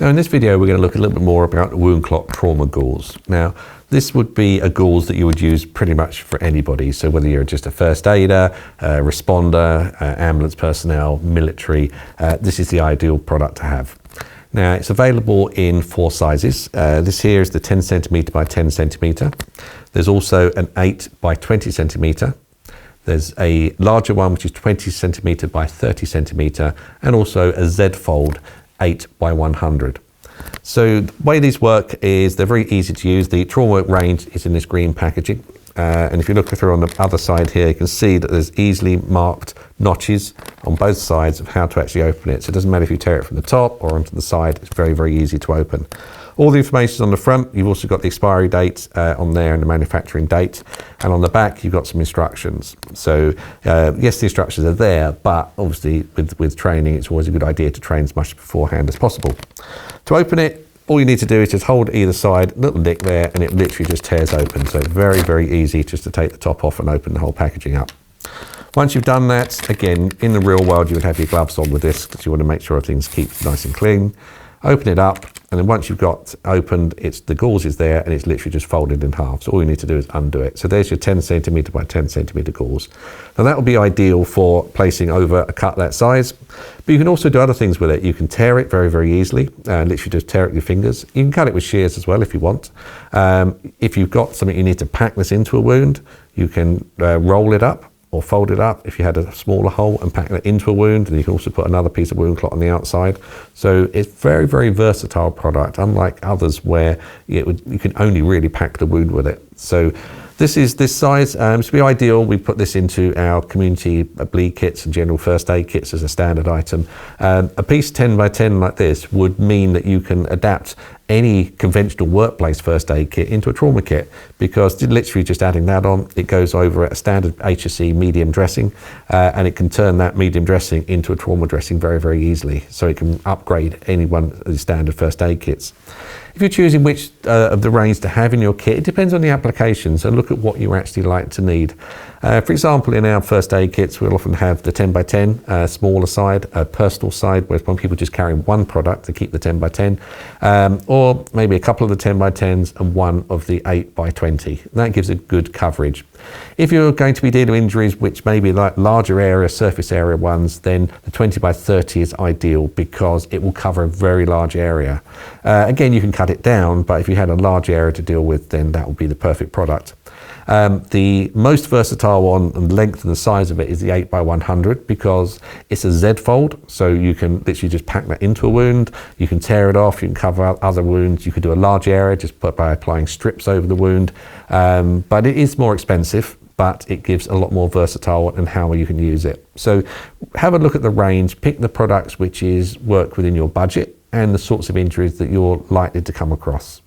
Now in this video we're going to look a little bit more about WoundClot trauma gauze. Now this would be a gauze that you would use pretty much for anybody, so whether you're just a first aider, responder, ambulance personnel, military, this is the ideal product to have. Now it's available in 4 sizes. This here is the 10 centimeter by 10 centimeter. There's also an 8 by 20 centimeter. There's a larger one which is 20 centimeter by 30 centimeter, and also a Z fold 8 by 100. So the way these work is they're very easy to use. The trauma range is in this green packaging. And if you look through on the other side here, you can see that there's easily marked notches on both sides of how to actually open it. So it doesn't matter if you tear it from the top or onto the side, it's very, very easy to open. All the information is on the front. You've also got the expiry date on there and the manufacturing date. And on the back, you've got some instructions. So yes, the instructions are there, but obviously with training, it's always a good idea to train as much beforehand as possible. To open it, all you need to do is just hold either side, little nick there, and it literally just tears open. So very, very easy just to take the top off and open the whole packaging up. Once you've done that, again, in the real world, you would have your gloves on with this because you want to make sure everything's keeps nice and clean. Open it up, and then once you've got opened, the gauze is there and it's literally just folded in half. So all you need to do is undo it. So there's your 10 centimeter by 10 centimeter gauze. Now that will be ideal for placing over a cut that size, but you can also do other things with it. You can tear it very, very easily, literally just tear it with your fingers. You can cut it with shears as well if you want. If you've got something you need to pack this into a wound, you can roll it up or fold it up if you had a smaller hole and pack that into a wound, and you can also put another piece of wound clot on the outside. So it's very, very versatile product, unlike others where you can only really pack the wound with it. So this size, to be ideal, we put this into our community bleed kits and general first aid kits as a standard item. A piece 10 by 10 like this would mean that you can adapt any conventional workplace first aid kit into a trauma kit, because literally just adding that on, it goes over a standard HSE medium dressing, and it can turn that medium dressing into a trauma dressing very, very easily. So it can upgrade any one of the standard first aid kits. If you're choosing which of the range to have in your kit, it depends on the application, so look at what you actually like to need. For example, in our first aid kits, we'll often have the 10 by 10, smaller side, personal side, where some people just carry one product to keep the 10 by 10, or maybe a couple of the 10 by 10s and one of the 8 by 20. That gives a good coverage. If you're going to be dealing with injuries which may be like larger area, surface area ones, then the 20 by 30 is ideal because it will cover a very large area. Again, you can cut it down, but if you had a large area to deal with, then that would be the perfect product. The most versatile one and length and the size of it is the 8 by 100 because it's a Z fold, so you can literally just pack that into a wound, you can tear it off, you can cover other wounds, you could do a large area just by applying strips over the wound, but it is more expensive, but it gives a lot more versatile and how you can use it. So have a look at the range, pick the products which work within your budget and the sorts of injuries that you're likely to come across.